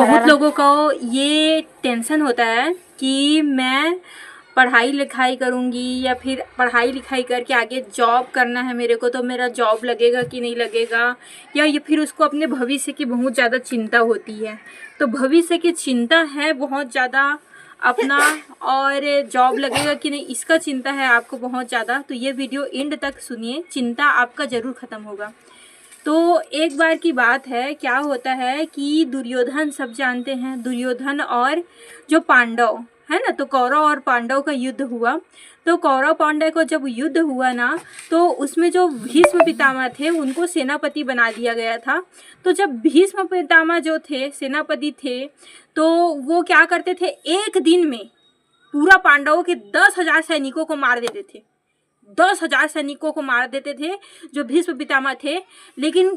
बहुत लोगों को ये टेंशन होता है कि मैं पढ़ाई लिखाई करूँगी या फिर पढ़ाई लिखाई करके आगे जॉब करना है मेरे को, तो मेरा जॉब लगेगा कि नहीं लगेगा, या ये फिर उसको अपने भविष्य की बहुत ज़्यादा चिंता होती है। तो भविष्य की चिंता है बहुत ज़्यादा अपना, और जॉब लगेगा कि नहीं इसका चिंता है आपको बहुत ज़्यादा। तो ये वीडियो एंड तक सुनिए, चिंता आपका ज़रूर ख़त्म होगा। तो एक बार की बात है, क्या होता है कि दुर्योधन, सब जानते हैं दुर्योधन और जो पांडव है ना, तो कौरव और पांडव का युद्ध हुआ। तो कौरव पांडव को जब युद्ध हुआ ना, तो उसमें जो भीष्म पितामह थे उनको सेनापति बना दिया गया था। तो जब भीष्म पितामह जो थे सेनापति थे, तो वो क्या करते थे, एक दिन में पूरा पांडवों के 10,000 सैनिकों को मार देते थे। 10,000 सैनिकों को मार देते थे जो भीष्म पितामह थे, लेकिन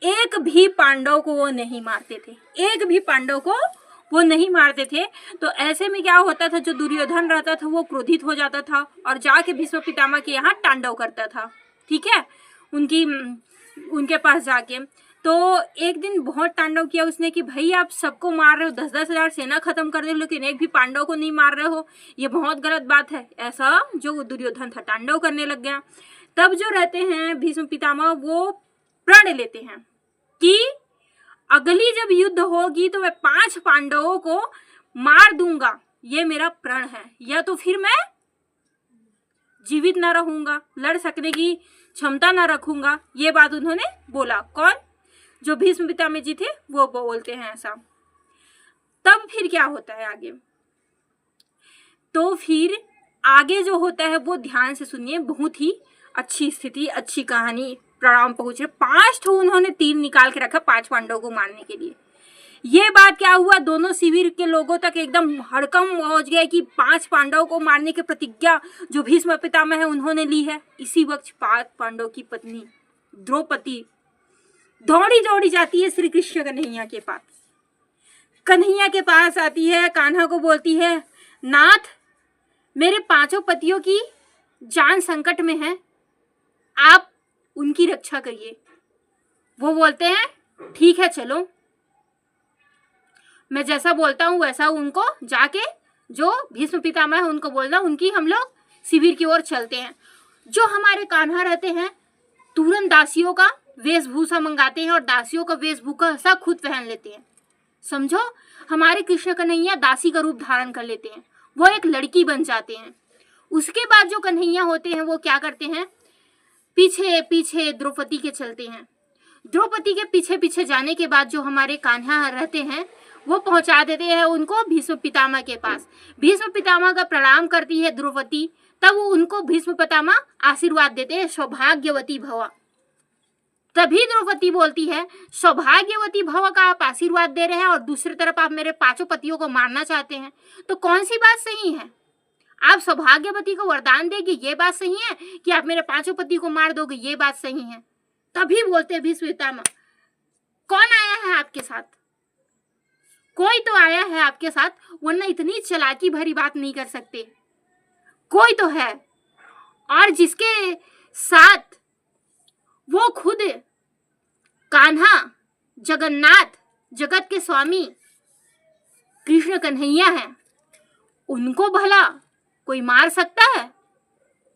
एक भी पांडव को वो नहीं मारते थे, एक भी पांडव को वो नहीं मारते थे। तो ऐसे में क्या होता था, जो दुर्योधन रहता था वो क्रोधित हो जाता था और जाके भीष्म पितामह के यहाँ तांडव करता था, ठीक है, उनके पास जाके। तो एक दिन बहुत तांडव किया उसने कि भाई आप सबको मार रहे हो, 10-10 हजार सेना खत्म कर दे, लेकिन एक भी पांडव को नहीं मार रहे हो, ये बहुत गलत बात है। ऐसा जो दुर्योधन था तांडव करने लग गया। तब जो रहते हैं भीष्म पितामह वो प्रण लेते हैं कि अगली जब युद्ध होगी तो मैं 5 पांडवों को मार दूंगा, ये मेरा प्रण है, या तो फिर मैं जीवित ना रहूंगा, लड़ सकने की क्षमता ना रखूंगा। ये बात उन्होंने बोला। कौन? जो भीष्म पितामह जी थे वो बोलते हैं ऐसा। तब फिर क्या होता है आगे, तो फिर आगे जो होता है वो ध्यान से सुनिए, बहुत ही अच्छी स्थिति, अच्छी कहानी। प्रणाम पहुंच रहे, 5 ठो उन्होंने तीर निकाल के रखा 5 पांडवों को मारने के लिए। ये बात क्या हुआ, दोनों शिविर के लोगों तक एकदम हड़कंप पहुंच गया कि 5 पांडवों को मारने की प्रतिज्ञा जो भीष्म पितामह है उन्होंने ली है। इसी वक्त 5 पांडवों की पत्नी द्रौपदी दौड़ी दौड़ी जाती है श्री कृष्ण कन्हैया के पास। कन्हैया के पास आती है, कान्हा को बोलती है, नाथ मेरे 5 पतियों की जान संकट में है, आप उनकी रक्षा करिए। वो बोलते हैं ठीक है चलो, मैं जैसा बोलता हूँ वैसा उनको जाके जो भीष्म पितामह है उनको बोलना, उनकी हम लोग शिविर की ओर चलते हैं। जो हमारे कान्हा रहते हैं तुरंत दासियों का वेशभूषा मंगाते हैं और दासियों का वेशभूषा खुद पहन लेते हैं। समझो, हमारे कृष्ण कन्हैया दासी का रूप धारण कर लेते हैं, वो एक लड़की बन जाते हैं। उसके बाद जो कन्हैया होते हैं वो क्या करते हैं, पीछे पीछे द्रौपदी के चलते हैं। द्रौपदी के पीछे पीछे जाने के बाद जो हमारे कान्हा रहते हैं वो पहुंचा देते हैं उनको भीष्म पितामह के पास। भीष्म पितामह का प्रणाम करती है द्रौपदी, तब उनको भीष्म पितामह आशीर्वाद देते हैं, सौभाग्यवती भव। तभी द्रौपदी बोलती है, सौभाग्यवती भव का आप आशीर्वाद दे रहे हैं और दूसरी तरफ आप मेरे 5 पतियों को मारना चाहते हैं, तो कौन सी बात सही है? आप सौभाग्यवती को वरदान देंगे ये बात सही है, कि आप मेरे 5 पति को मार दोगे ये बात सही है? तभी बोलते भीष्म पितामह, कौन आया है आपके साथ? कोई तो आया है आपके साथ, वरना इतनी चालाकी भरी बात नहीं कर सकते। कोई तो है, और जिसके साथ वो खुद कान्हा, जगन्नाथ, जगत के स्वामी कृष्ण कन्हैया हैं। उनको भला कोई मार सकता है?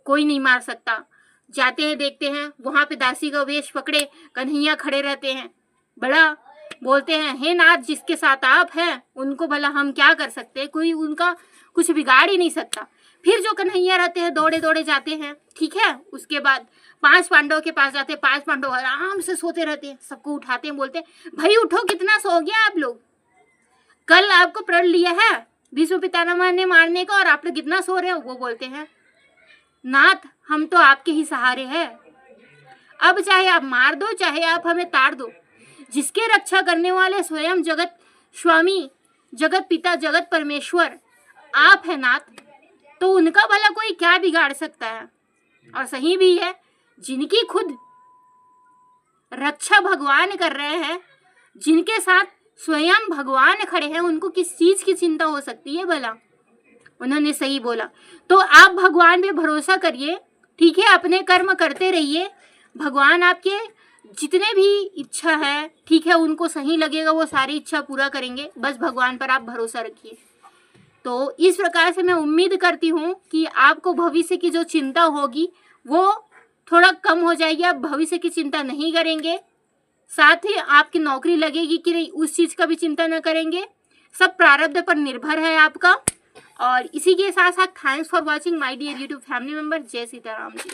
कोई नहीं मार सकता। जाते हैं, देखते हैं वहां पे दासी का वेश पकड़े कन्हैया खड़े रहते हैं, बड़ा बोलते हैं, हे नाथ जिसके साथ आप हैं उनको भला हम क्या कर सकते हैं, कोई उनका कुछ बिगाड़ ही नहीं सकता। फिर जो कन्हैया रहते हैं दौड़े दौड़े जाते हैं, ठीक है। उसके बाद 5 पांडवों के पास जाते हैं, 5 पांडव आराम से सोते रहते हैं, सबको उठाते हैं, बोलते हैं भाई उठो, कितना सो गया आप लोग, कल आपको प्रण लिया है भीष्म पितामह ने मारने का और आप लोग कितना सो रहे हो? वो बोलते हैं, नाथ हम तो आपके ही सहारे हैं, अब चाहे आप मार दो चाहे आप हमें ताड़ दो, जिसके रक्षा करने वाले स्वयं जगत स्वामी, जगत पिता, जगत परमेश्वर आप है नाथ, तो उनका भला कोई क्या बिगाड़ सकता है? और सही भी है, जिनकी खुद रक्षा भगवान कर रहे हैं, जिनके साथ स्वयं भगवान खड़े हैं, उनको किस चीज की चिंता हो सकती है भला? उन्होंने सही बोला। तो आप भगवान पे भरोसा करिए, ठीक है, अपने कर्म करते रहिए, भगवान आपके जितने भी इच्छा है, ठीक है, उनको सही लगेगा वो सारी इच्छा पूरा करेंगे, बस भगवान पर आप भरोसा रखिए। तो इस प्रकार से मैं उम्मीद करती हूँ कि आपको भविष्य की जो चिंता होगी वो थोड़ा कम हो जाएगी, आप भविष्य की चिंता नहीं करेंगे। साथ ही आपकी नौकरी लगेगी कि नहीं उस चीज़ का भी चिंता न करेंगे, सब प्रारब्ध पर निर्भर है आपका। और इसी के साथ साथ thanks for watching my dear YouTube family member. जय सीताराम जी।